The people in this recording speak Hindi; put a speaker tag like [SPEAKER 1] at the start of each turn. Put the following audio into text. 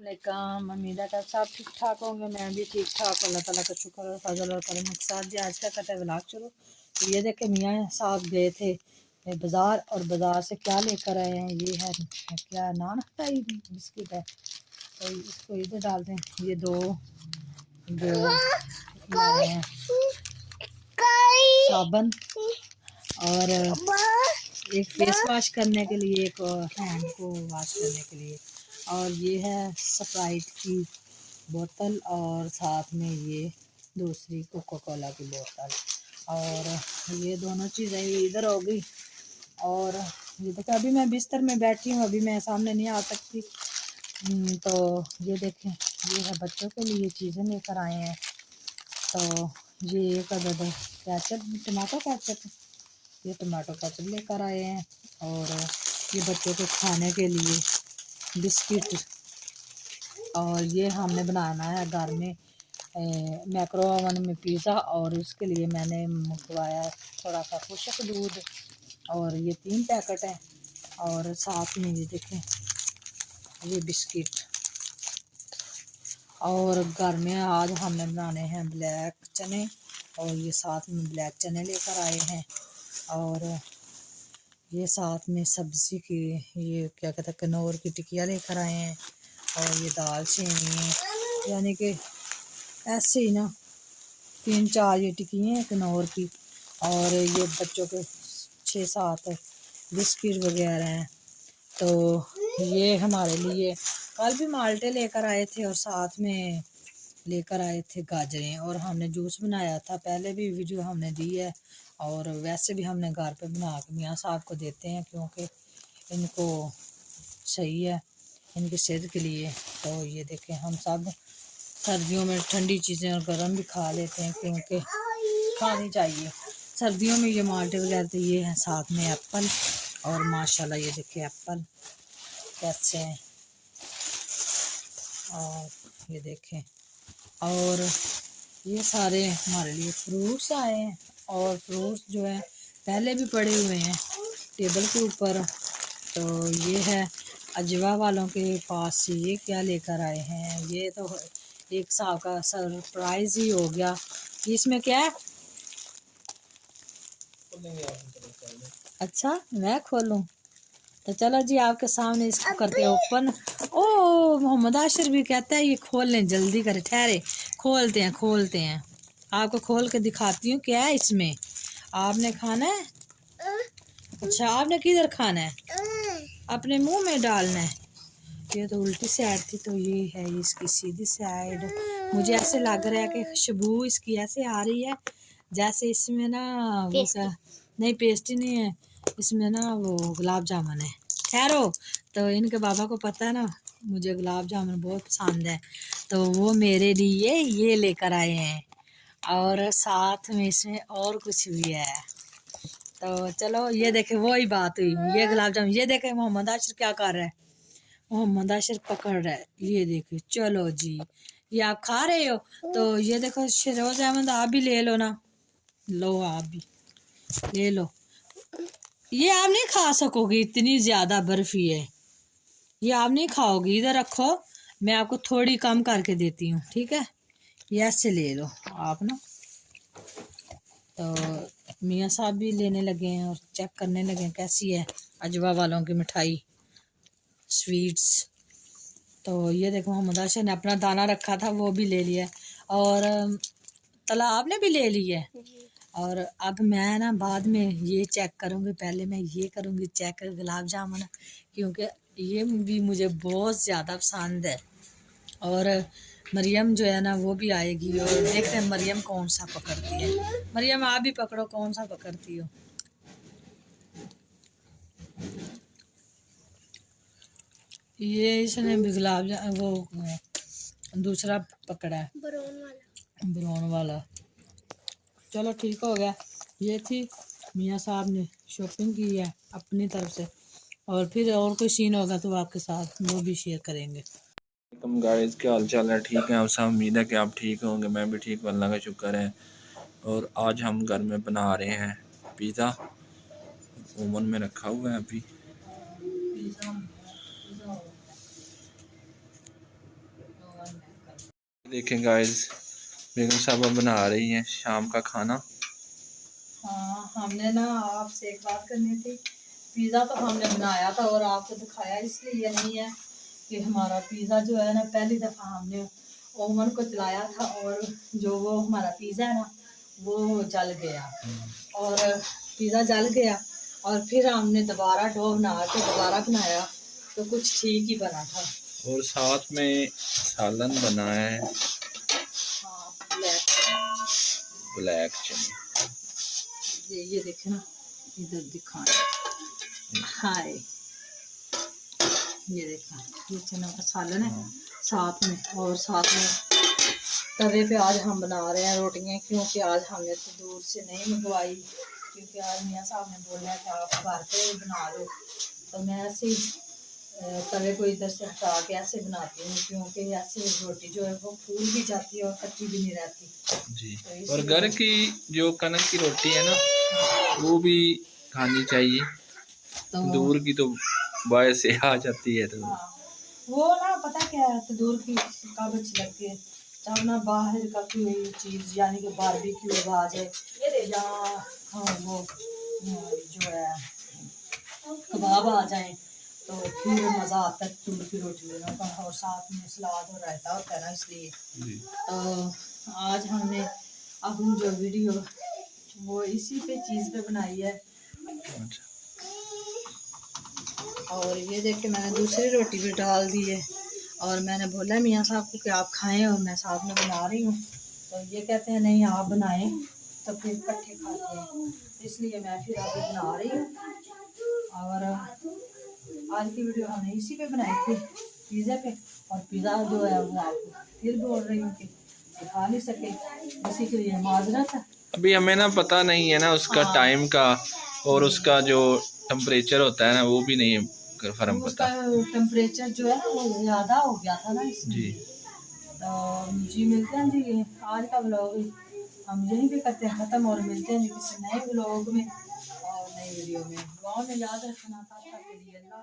[SPEAKER 1] वालेकुम। उम्मीद है कि सब ठीक ठाक होंगे। मैं भी ठीक ठाक, अल्लाह ताला का शुक्र और फजल और करम के साथ जी आज का कटा व्लॉग शुरू। तो ये देखे मियाँ साहब गए थे बाज़ार और बाज़ार से क्या लेकर आए हैं। ये है क्या नान खटाई बिस्किट है, तो इसको इधर डाल दें। ये दो जो लाए हैं साबन और एक फेस वॉश करने के लिए, एक हैंड को वॉश करने के लिए, और ये है स्प्राइट की बोतल और साथ में ये दूसरी कोका कोला की बोतल। और ये दोनों चीज़ें इधर हो गई। और ये देखो अभी मैं बिस्तर में बैठी हूँ, अभी मैं सामने नहीं आ सकती। तो ये देखें, ये है बच्चों के लिए चीज़ें लेकर आए हैं। तो ये एक अदद केचप, टमाटो केचप, ये टमाटो केचप लेकर आए हैं। और ये बच्चों के खाने के लिए बिस्किट, और ये हमने बनाना है घर में मैक्रो ओवन में पिज़्ज़ा, और उसके लिए मैंने मंगवाया थोड़ा सा खुशक दूध, और ये 3 पैकेट है। और साथ में ये देखें ये बिस्किट। और घर में आज हमने बनाने हैं ब्लैक चने, और ये साथ में ब्लैक चने लेकर आए हैं। और ये साथ में सब्ज़ी की ये क्या कहते हैं कनौर की टिकिया लेकर आए हैं। और ये दाल चीनी, यानी कि ऐसे ही ना 3-4 ये टिकियाँ हैं कनौर की। और ये बच्चों के 6-7 बिस्किट वगैरह हैं। तो ये हमारे लिए कल भी माल्टे लेकर आए थे, और साथ में लेकर आए थे गाजरें, और हमने जूस बनाया था, पहले भी वीडियो हमने दी है। और वैसे भी हमने घर पे बना के मियाँ साहब को देते हैं, क्योंकि इनको सही है इनकी सेहत के लिए। तो ये देखें हम सब सर्दियों में ठंडी चीज़ें और गर्म भी खा लेते हैं, क्योंकि खानी चाहिए सर्दियों में। ये माल्टे वगैरह तो ये हैं, साथ में एप्पल, और माशाल्लाह ये देखिए एप्पल कैसे हैं। और ये देखें, और ये सारे हमारे लिए फ्रूट्स आए हैं। और फ्रूट्स जो है पहले भी पड़े हुए हैं टेबल के ऊपर। तो ये है अजवा वालों के पास ये क्या लेकर आए हैं। ये तो एक साल का सरप्राइज ही हो गया। इसमें क्या है? अच्छा मैं खोलूं? तो चलो जी आपके सामने इसको करते हैं ओपन। ओ मोहम्मद आशिर भी कहता है ये खोल लें, जल्दी करें, ठहरे खोलते हैं। आपको खोल के दिखाती हूँ क्या है इसमें। आपने खाना है? अच्छा आपने किधर खाना है? अपने मुंह में डालना है। ये तो उल्टी साइड थी, तो ये है इसकी सीधी साइड। मुझे ऐसे लग रहा है कि खुशबू इसकी ऐसे आ रही है जैसे इसमें ना वो नहीं पेस्ट्री नहीं है, इसमें ना वो गुलाब जामुन है। ठहरो, तो इनके बाबा को पता है ना मुझे गुलाब जामुन बहुत पसंद है, तो वो मेरे लिए ये लेकर आए हैं। और साथ में इसमें और कुछ भी है। तो चलो ये देखे वही बात हुई, ये गुलाब जामुन। ये देखे मोहम्मद आशिर क्या कर रहा है, मोहम्मद आशिर पकड़ रहा है। ये देखिए, चलो जी ये आप खा रहे हो, तो ये देखो शहरोज अहमद आप भी ले लो ना, लो आप भी ले लो। ये आप नहीं खा सकोगे, इतनी ज्यादा बर्फी है, ये आप नहीं खाओगी। इधर रखो, मैं आपको थोड़ी कम करके देती हूँ, ठीक है? ये ऐसे ले लो आप ना। तो मियाँ साहब भी लेने लगे हैं और चेक करने लगे हैं कैसी है अजवा वालों की मिठाई स्वीट्स। तो ये देखो मोहम्मद आशिर ने अपना दाना रखा था वो भी ले लिया, और तला आपने भी ले लिया है। और अब मैं ना बाद में ये चेक करूँगी, पहले मैं ये करूँगी चेक गुलाब जामुन, क्योंकि ये भी मुझे बहुत ज़्यादा पसंद है। और मरियम जो है ना वो भी आएगी, और देखते हैं मरियम कौन सा पकड़ती है। मरियम आप भी पकड़ो, कौन सा पकड़ती हो। ये इसने भी गुलाब वो दूसरा पकड़ा है, ब्राउन वाला। चलो ठीक हो गया। ये थी मियाँ साहब ने शॉपिंग की है अपनी तरफ से, और फिर और कोई सीन होगा तो आपके साथ वो भी शेयर करेंगे।
[SPEAKER 2] तुम गाइस क्या हाल चाल है? ठीक है आप सब? उम्मीद है कि आप ठीक होंगे। मैं भी ठीक, अल्लाह का शुक्र है। और आज हम घर में बना रहे हैं पिज़्ज़ा, ओवन में रखा हुआ है अभी। देखें गाइस, बेगम साहबा बना रही हैं शाम का खाना।
[SPEAKER 1] हाँ, हमने ना आपसे एक बात करनी थी। पिज़्ज़ा तो हमने बनाया था और आपको दिखाया इसलिए नहीं है कि हमारा पिज़्ज़ा जो है ना, पहली दफ़ा हमने ओवन को चलाया था और जो वो हमारा पिज़्ज़ा है ना वो जल गया। और पिज़्ज़ा जल गया और फिर हमने दोबारा डो बना के दोबारा बनाया तो कुछ ठीक ही बना था।
[SPEAKER 2] और साथ में सालन बना है,
[SPEAKER 1] हाँ,
[SPEAKER 2] ब्लैक चने।
[SPEAKER 1] ये देखे ना, इधर दिखाएं। हाय, ये देखा, ये चना का सालन है साथ में। और साथ में तवे पे आज हम बना रहे हैं रोटियां, क्योंकि आज हमने तो दूर से नहीं मंगवाई, क्योंकि आज मियाँ साहब ने बोला कि आप घर पे बना लो। तो मैं ऐसे ही तवे को इधर से हटा के ऐसे बनाती हूँ, क्योंकि ऐसे रोटी जो है वो फूल भी जाती है और कच्ची भी नहीं रहती
[SPEAKER 2] जी।
[SPEAKER 1] तो
[SPEAKER 2] और घर की जो कनक की रोटी है ना, वो भी खानी चाहिए।
[SPEAKER 1] तो
[SPEAKER 2] दूर की तो बाहर से आ जाती है तो।
[SPEAKER 1] हाँ, वो ना पता क्या है, तंदूर की कब अच्छी लगती है जब ना बाहर का कोई चीज़ यानी कि बारबेक्यू आ जाए या वो जो है कबाब आ जाए तो फिर मज़ा आता है तंदूर की रोटी लेने का। और साथ में सलाद और रायता होता है ना, इसलिए तो आज हमने अपनी जो वीडियो वो इसी पे चीज़ पे बनाई है।
[SPEAKER 2] अच्छा।
[SPEAKER 1] और ये देख के मैंने दूसरी रोटी भी डाल दी है और मैंने बोला मियाँ साहब को कि आप खाएं और मैं साथ में बना रही हूँ। तो ये कहते हैं नहीं आप बनाएं तो फिर इकट्ठे खाते हैं, इसलिए मैं फिर अभी बना रही हूँ। और आज की वीडियो हमने इसी पे बनाई थी, पिज़्ज़ा पे। और पिज़्ज़ा जो है वो आपको फिर बोल रही हूँ कि खा नहीं सके, इसी के लिए माजरत है।
[SPEAKER 2] अभी हमें ना पता नहीं है ना उसका टाइम का, और उसका जो टेम्परेचर होता है ना वो भी नहीं फर्म
[SPEAKER 1] उसका
[SPEAKER 2] पता।
[SPEAKER 1] टेम्परेचर जो है ना वो ज़्यादा हो गया था ना, इसलिए।
[SPEAKER 2] जी
[SPEAKER 1] जी मिलते हैं जी, आज का ब्लॉग हम यहीं पे करते हैं ख़त्म और मिलते हैं जी किसी नए ब्लॉग में और नई वीडियो में। ब्लॉग में याद रखना था, अल्लाह।